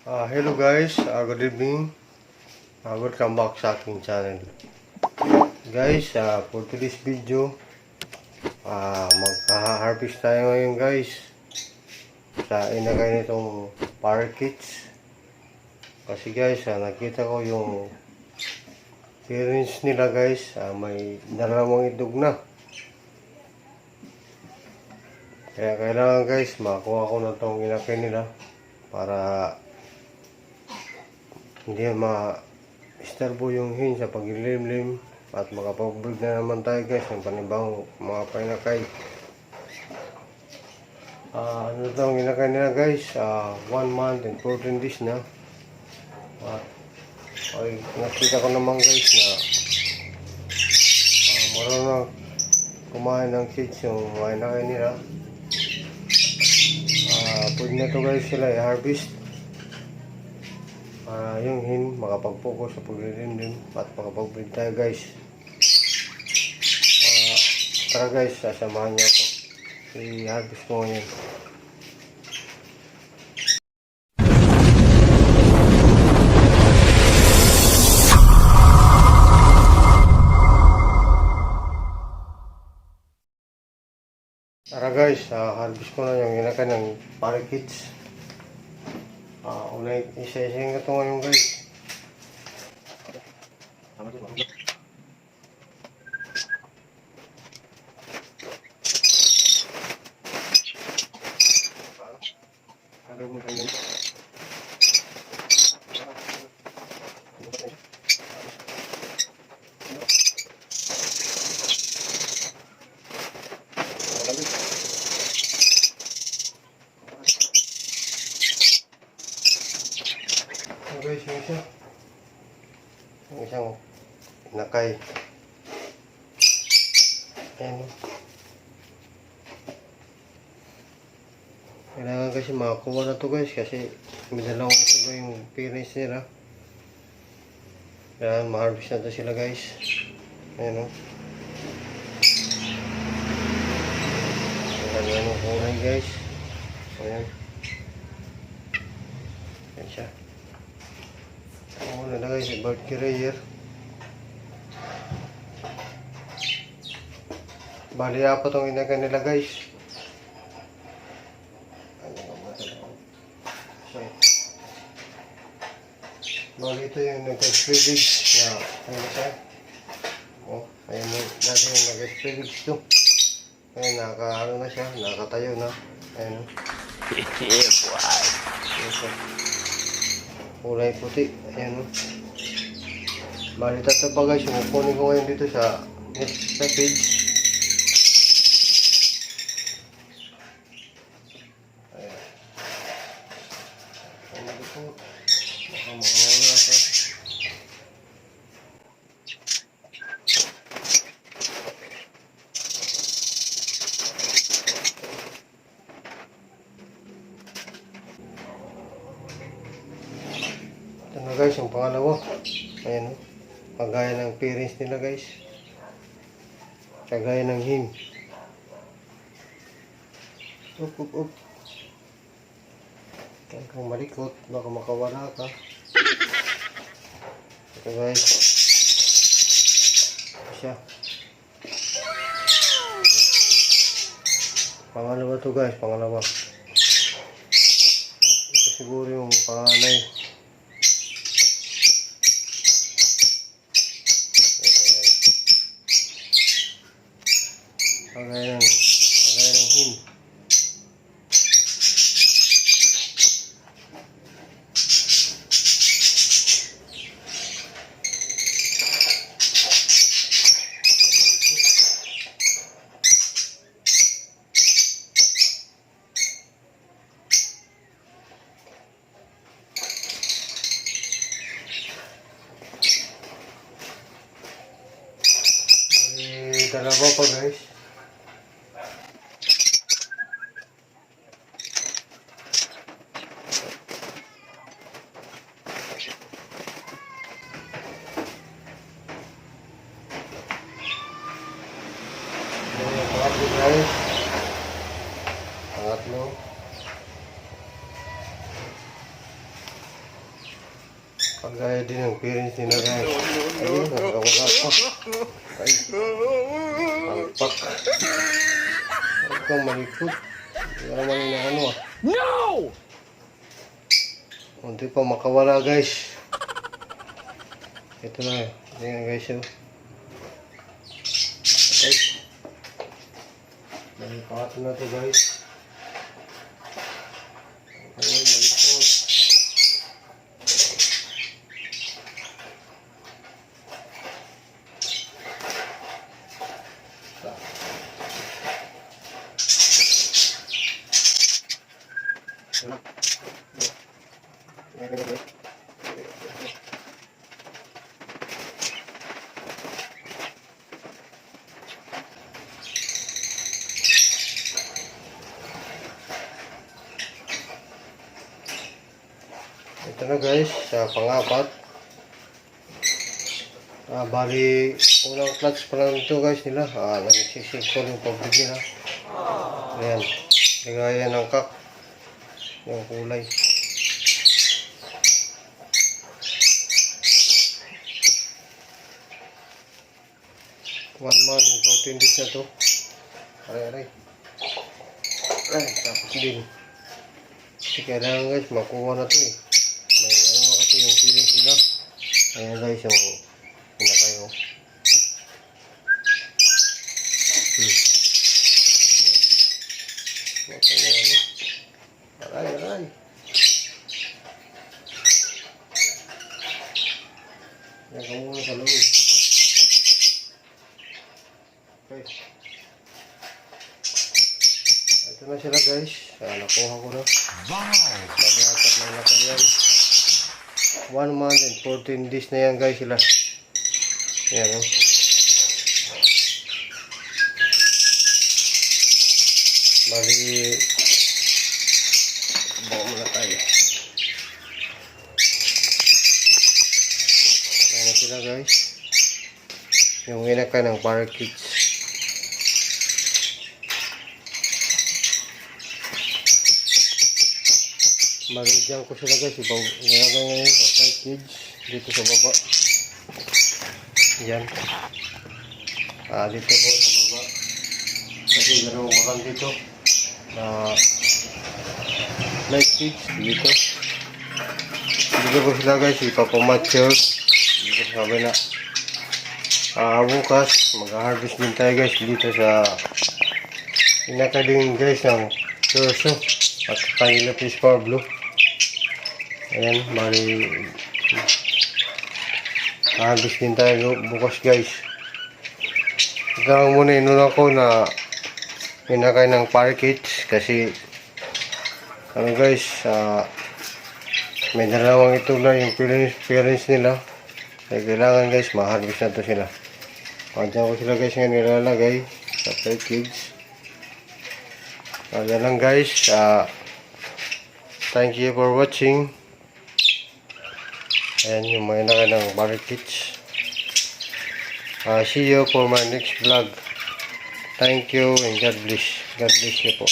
Hello guys, good evening. Welcome back sa aking channel. Guys, for today's video, magka-harvest tayo ngayon guys sa inagay nitong parakeets. Kasi guys, nakita ko yung parents nila guys, may dalawang itlog na. Kaya kailangan guys, makuha ko na itong inakay nila para hindi ma-istorbo yung hen sa paglilimlim at makapag-breed na naman tayo guys ng panibang mga painakay. Ano itong inakay nila guys, 1 month and 14 days na. Ay, nakita ko naman guys na marunong na kumain ng seeds yung mga inakay nila. Pwede na ito guys sila i-harvest. Yung hen makapag-focus sa paglilimlim at makapag-breed tayo guys. Tara guys, sasamahan niyo ako. I-harvest ko ngayon. Tara guys, harvest ko na yung inakay ng parakeets. Unay isa-ising ko ito ngayon guys. Guys, yung isang inakay. Ayan. Kailangan kasi makakuha na to guys kasi may dalawang ito yung parents nila. Kailangan ma-harvest na to sila guys. Ayan o. Ayan yung kulay guys. Ayan. Ayan siya. Nalagay sa bird carrier. Bali apat ang inakay nila guys. Bali ito yung nag-spread na ano siya. Ayan yung dati yung nag-spread ito. Ayan nakakaano na siya, nakatayo na. Ayan. Kulay puti. Ayan. Bali tatlo pa guys. Kukunin ko ngayon dito sa next page. Ayan. Ano dito? Baka makawala ka. Ito na guys, yung pangalawa. Ayan o. Pagaya ng parents nila guys. Kagaya ng hen. Up. Kaya kang malikot, baka makawala ka. Ito guys. Siya. Pangalawa to guys, pangalawa. Ito siguro yung panganay. Kagaya ng hin. Dalawa pa guys. Pangatlo guys. Pangatlo. Pagaya din ang parents nila guys. Ayun, nagkawala pa. Ay, alpak. Huwag kang malikot. Hindi naman yung ano ah. No! Hindi pa makawala guys. Ito na. Ayan guys yun. Okay. Nalipatan na ito guys. Ayun, malikot. Ito na guys, sa pang-apat. Bali, unang clutch pa lang ito guys nila. Nagsisipol yung pabig nila. Ayan, ligaya ng kak. Yung kulay. One month, 14 days na to. Aray. Ay, tapos din. Kasi kailangan guys, makuha na to eh. May ano kasi yung feelings nila. Ayan guys, yung pinakayo. Okay na ano. Aray. Yan ka muna sa loob. Okay. Ito na sila guys. Nakuha ko na. Mag-apat na nakayan. 1 month and 14 days na yan guys sila. Ayan o. Bali, bawa muna tayo. Ayan na sila guys. Yung inaka ng parakeets. Marigyan ko sila guys. Ibang ginagawa ngayon sa package. Dito sa baba. Yan. Dito po sa baba. Kasi gano'ng bakang dito. Light feeds. Dito. Dito po sila guys. Ipapumature. Dito sabi na. Bukas. Mag-harvest din tayo guys. Dito sa inakading guys ng Curso. At kanila fish power blue. Ayan, bali harvest din tayo bukas guys. Ito lang muna inuna ko na pinakain ng parakeets kasi ano guys, may dalawang ito na yung parents nila. Kaya kailangan guys, ma-harvest na to sila. Diyan ko sila guys nga nilalagay sa parakeets. Yan lang guys. Thank you for watching. Ayan yung mga naka ng parakeets. See you for my next vlog. Thank you and God bless. God bless you po.